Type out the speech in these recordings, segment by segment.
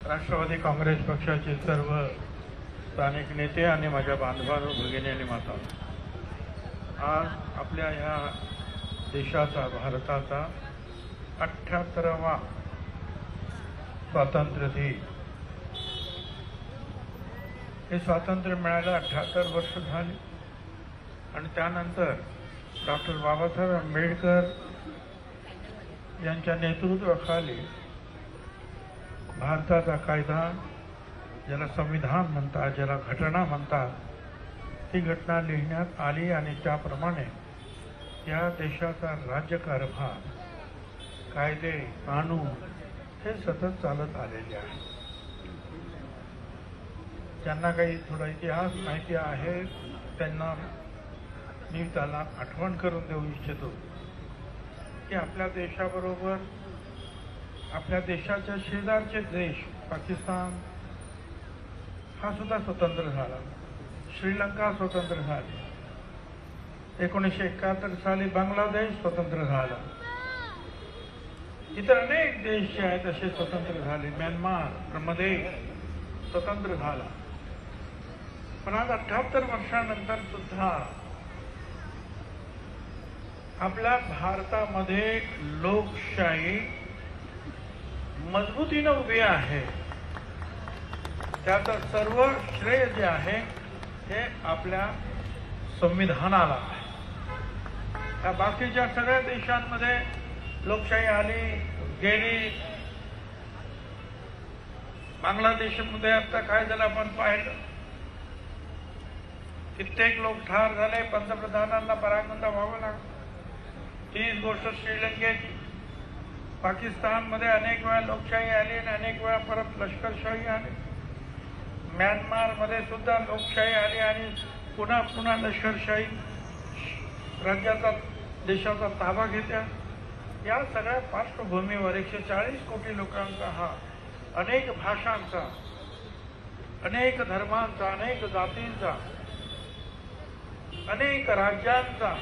राष्ट्रवादी काँग्रेस पक्षाचे सर्व स्थानिक नेते आणि माझ्या बांधवांनो, भगिनी आणि माता, आज आपल्या ह्या देशाचा, भारताचा 78वा स्वातंत्र्य दिन. हे स्वातंत्र्य मिळायला 78 वर्ष झाली आणि त्यानंतर डॉक्टर बाबासाहेब आंबेडकर यांच्या नेतृत्वाखाली भारताचा कायदा, ज्याला संविधान म्हणतात, ज्याला घटना म्हणतात, ती घटना लिहिण्यात आली आणि त्याप्रमाणे या देशाचा राज्यकारभार, कायदे, कानून हे सतत चालत आलेले आहे. ज्यांना काही थोडा इतिहास माहिती आहे त्यांना मी त्याला आठवण करून देऊ इच्छितो की आपल्या देशाबरोबर आपल्या देशाच्या शेजारचे देश पाकिस्तान हा सुद्धा स्वतंत्र झाला, श्रीलंका स्वतंत्र झाली, 1971 साली बांगलादेश स्वतंत्र झाला, इतर अनेक देश जे आहेत असे स्वतंत्र झाले, म्यानमार मध्ये स्वतंत्र झाला. पण आज 78 वर्षानंतर सुद्धा आपल्या भारतामध्ये लोकशाही मजबूतीने उभी आहे. त्याचं सर्व श्रेय जे आहे हे आपल्या संविधानाला आहे. त्या बाकीच्या सगळ्या देशांमध्ये लोकशाही आली गेली. बांगलादेशमध्ये आता काय झालं आपण पाहिलं, कित्येक लोक ठार झाले, पंतप्रधानांना परागंदा व्हावं लागलं. तीच गोष्ट श्रीलंकेची. पाकिस्तानमध्ये अनेक वेळा लोकशाही आली आणि अनेक वेळा परत लष्करशाही आली. म्यानमारमध्ये सुद्धा लोकशाही आली आणि पुन्हा पुन्हा लष्करशाही राज्याचा, देशाचा ताबा घेत्या. या सगळ्या पार्श्वभूमीवर 140 कोटी लोकांचा हा अनेक भाषांचा, अनेक धर्मांचा, अनेक जातींचा, अनेक राज्यांचा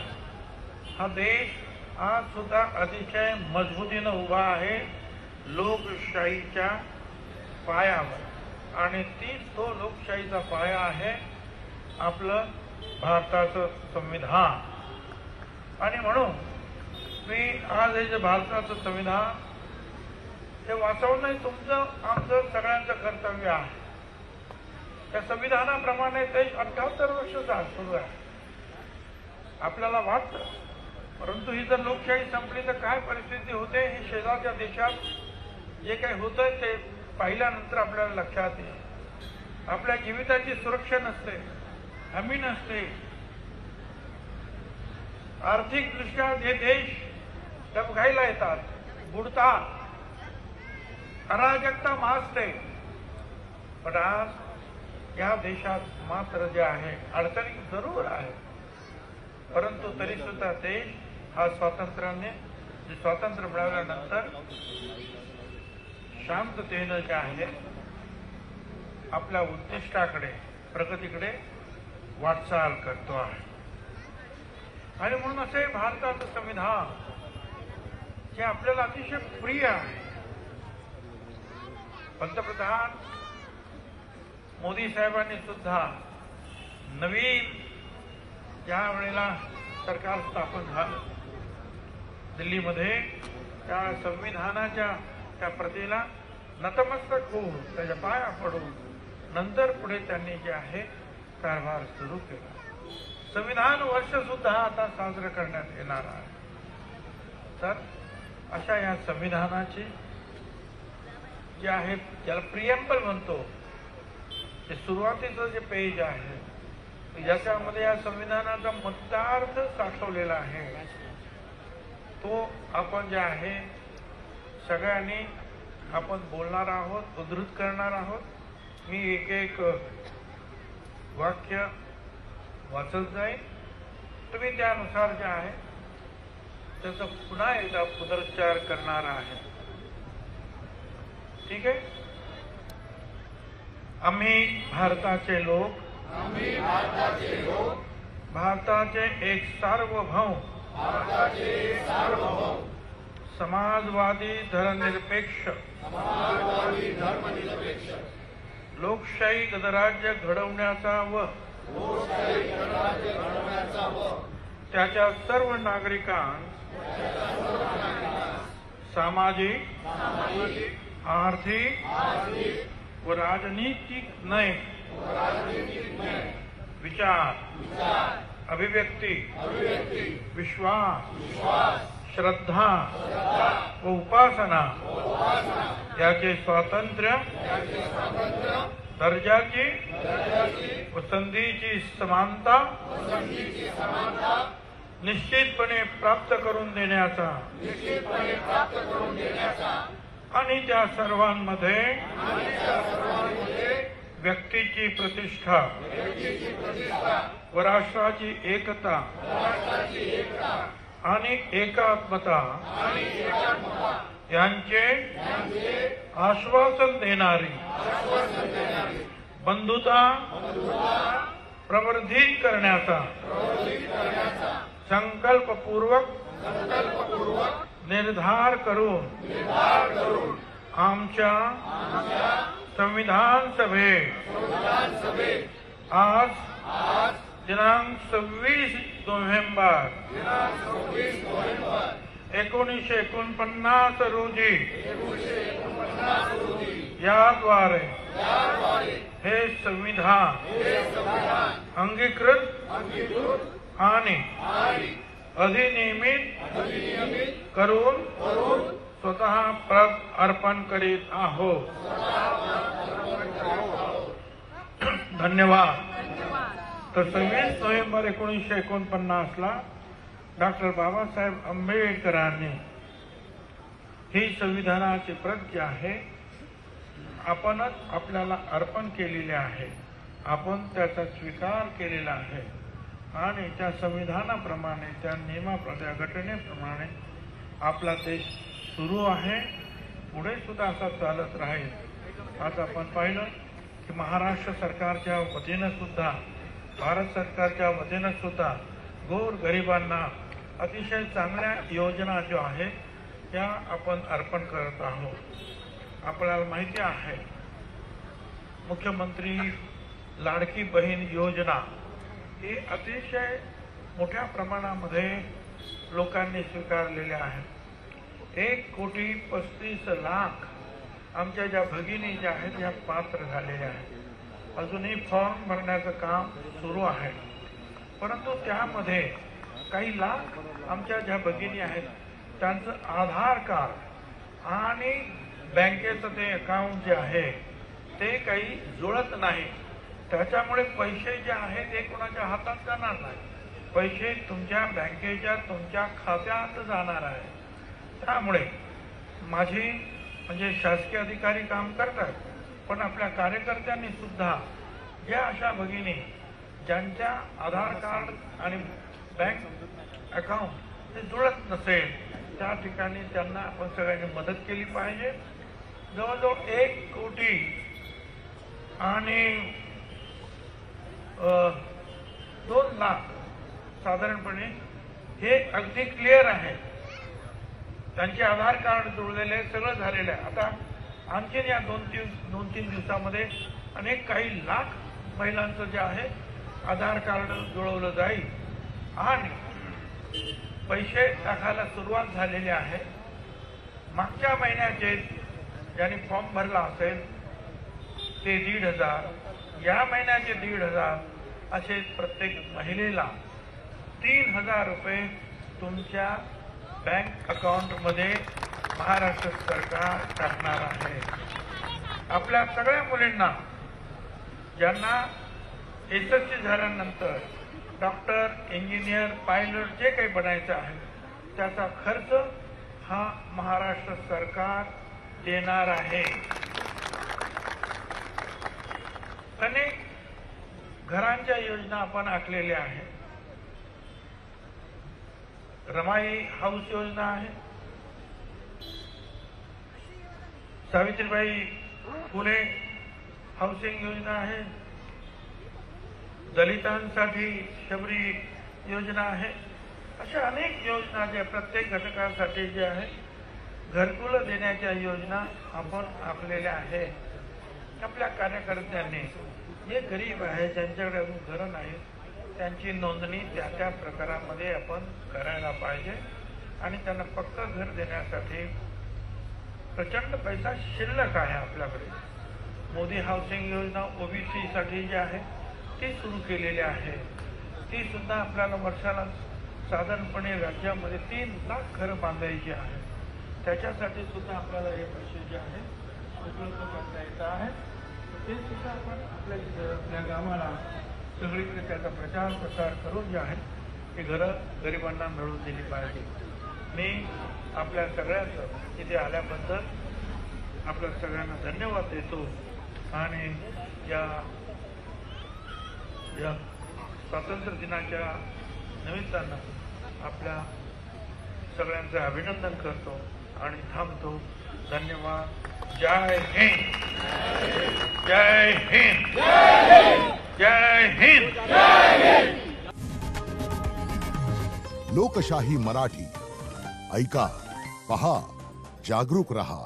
हा देश आज सुद्धा अतिशय मजबूतीने उभा आहे लोकशाहीच्या पायावर. आणि तीच तो लोकशाहीचा पाया आहे आपलं भारताचं संविधान. आणि म्हणून मी आज हे जे भारताचं संविधान हे वाचवणं हे तुमचं, आमचं, सगळ्यांचं कर्तव्य आहे. त्या संविधानाप्रमाणे देश 78 वर्ष सुरू आहे. आपल्याला वाटतं, परंतु ही जर लोकशाही संपली तर काय परिस्थिती होते हे शेजारच्या देशात जे काही होतंय ते पाहिल्यानंतर आपल्याला लक्षात येईल. आपल्या जीविताची सुरक्षा नसते, हमी नसते. आर्थिकदृष्ट्या हे देश डबघाईला येतात, बुडतात, अराजकता माजते. पण आज या देशात मात्र जे आहे अडचणी जरूर आहे, परंतु तरी सुद्धा देश हा स्वातंत्र्याने, जे स्वातंत्र्य मिळाल्यानंतर शांततेनं जे आहे आपल्या उद्दिष्टाकडे, प्रगतीकडे वाटचाल करतो आहे. आणि म्हणून असे भारताचं संविधान जे आपल्याला अतिशय प्रिय आहे. पंतप्रधान मोदी साहेबांनी सुद्धा नवीन ज्या वेळेला सरकार स्थापन झालं दिल्लीमध्ये, त्या संविधानाच्या त्या प्रतीला नतमस्तक होऊन त्याच्या पाया पडून नंतर पुढे त्यांनी जे आहे कारभार सुरू केला. संविधान वर्ष सुद्धा आता साजरं करण्यात येणार आहे. तर अशा या संविधानाची जे आहे, ज्याला प्रिएम्बल म्हणतो, ते सुरुवातीचं जे पेज आहे ज्याच्यामध्ये या संविधानाचा मुद्दार्थ साठवलेला आहे, तो आपण जे आहे सगळ्यांनी आपण बोलणार आहोत, उद्धृत करणार आहोत. मी एक एक वाक्य वाचत जाईल, तुम्ही त्यानुसार जे आहे त्याचा पुन्हा एकदा पुनरुच्चार करणार आहे. ठीक आहे. आम्ही भारताचे लोक, भारताचे एक सार्वभौम समाजवादी धर्मनिरपेक्ष लोकशाही गणराज्य घडवण्याचा व त्याच्या सर्व नागरिकांस सामाजिक, आर्थिक व राजनीतिक न्याय, विचार, अभिव्यक्ती, विश्वास, श्रद्धा व उपासना याचे स्वातंत्र्य, दर्जाची व संधीची समानता निश्चितपणे प्राप्त करून देण्याचा आणि त्या सर्वांमध्ये व्यक्तीची प्रतिष्ठा व राष्ट्राची एकता आणि एकात्मता यांचे आश्वासन देणारी बंधुता प्रवर्धित करण्याचा संकल्पपूर्वक निर्धार करून आमच्या संविधान सभेत आज दिनांक 26 नोव्हेंबर 1949 रोजी याद्वारे हे संविधान अंगीकृत आणि अधिनियमित करून स्वतः प्रत अर्पण करीत आहोत. धन्यवाद. तर 26 नोव्हेंबर 1949 ला डॉक्टर बाबासाहेब आंबेडकरांनी ही संविधानाची प्रत जी आहे आपणच आपल्याला अर्पण केलेली आहे. आपण त्याचा स्वीकार केलेला आहे आणि त्या संविधानाप्रमाणे, त्या नियमाप्रमाणे, घटनेप्रमाणे आपला देश सुरू आहे. पुढे सुद्धा असा चालत राहील. आज आपण पाहिलं की महाराष्ट्र सरकारच्या वतीनं सुद्धा, भारत सरकारच्या वतीनं सुद्धा गोर गरिबांना अतिशय चांगल्या योजना ज्या आहेत त्या आपण अर्पण करत आहोत. आपल्याला माहिती आहे मुख्यमंत्री लाडकी बहीण योजना ही अतिशय मोठ्या प्रमाणामध्ये लोकांनी स्वीकारलेल्या आहे. 1,35,00,000 आमच्या ज्या भगिनी ज्या आहेत त्या पात्र झालेल्या आहेत. अजूनही फॉर्म भरण्याचं काम सुरू आहे. परंतु त्यामध्ये काही लाख आमच्या ज्या भगिनी आहेत त्यांचं आधार कार्ड आणि बँकेचं ते अकाउंट जे आहे ते काही जुळत नाही. त्याच्यामुळे पैसे जे आहेत ते कोणाच्या हातात जाणार नाही. पैसे तुमच्या बँकेच्या तुमच्या खात्यात जाणार आहे. त्यामुळे माझी म्हणजे शासकीय अधिकारी काम करतात, पण आपल्या कार्यकर्त्यांनी सुद्धा ज्या अशा भगिनी ज्यांच्या आधार कार्ड आणि बँक अकाउंट ते जुळत नसेल त्या ठिकाणी त्यांना आपण सगळ्यांनी मदत केली पाहिजे. जवळजवळ 1 कोटी आणि 2 लाख साधारणपणे हे अगदी क्लिअर आहे. त्यांचे आधार कार्ड जुळलेले सगळं झालेलं आहे. आता आणखीन या 2-3 दिवसामध्ये अनेक काही लाख महिलांचं जे आहे आधार कार्ड जुळवलं जाईल आणि पैसे टाकायला सुरुवात झालेली आहे. मागच्या महिन्याचे ज्यांनी फॉर्म भरला असेल ते 1,500, या महिन्याचे 1,500 असे प्रत्येक महिलेला 3,000 रुपये तुमच्या बँक अकाउंटमध्ये महाराष्ट्र सरकार टाकणार आहे. आपल्या सगळ्या मुलींना ज्यांना SSC झाल्यानंतर डॉक्टर, इंजिनियर, पायलट जे काही बनायचं आहे त्याचा खर्च हा महाराष्ट्र सरकार देणार आहे. अनेक घरांच्या योजना आपण आखलेल्या आहेत. रमाई हाऊस योजना आहे, सावित्रीबाई फुले हाऊसिंग योजना आहे, दलितांसाठी शबरी योजना आहे. अशा अनेक योजना ज्या प्रत्येक घटकासाठी जे आहे घरकुलं देण्याच्या योजना आपण आखलेल्या आहेत. आपल्या कार्यकर्त्यांनी जे गरीब आहे, ज्यांच्याकडे अजून घरं नाही, त्यांची नोंदणी त्या त्या प्रकारामध्ये आपण करायला पाहिजे आणि त्यांना पक्कं घर देण्यासाठी प्रचंड पैसा शिल्लक आहे आपल्याकडे. मोदी हाऊसिंग योजना ओबीसी साठी जी आहे ती सुरू केलेली आहे. ती सुद्धा आपल्याला वर्षाला साधारणपणे राज्यामध्ये 3 लाख घरं बांधायची आहे. त्याच्यासाठी सुद्धा आपल्याला हे पैसे जे आहे उपलब्ध करता येत आहे. ते सुद्धा आपण आपल्या गावाला सगळीकडे त्याचा प्रचार प्रसार करून जे आहे ती घरं गरिबांना मिळवून दिली पाहिजे. मी आपल्या सगळ्यांचं इथे आल्याबद्दल आपल्या सगळ्यांना धन्यवाद देतो आणि या स्वातंत्र्य दिनाच्या निमित्तानं आपल्या सगळ्यांचं अभिनंदन करतो आणि थांबतो. धन्यवाद. जय हिंद. जय हिंद. जय हिंद. लोकशाही मराठी ऐका, पहा, जागरूक रहा.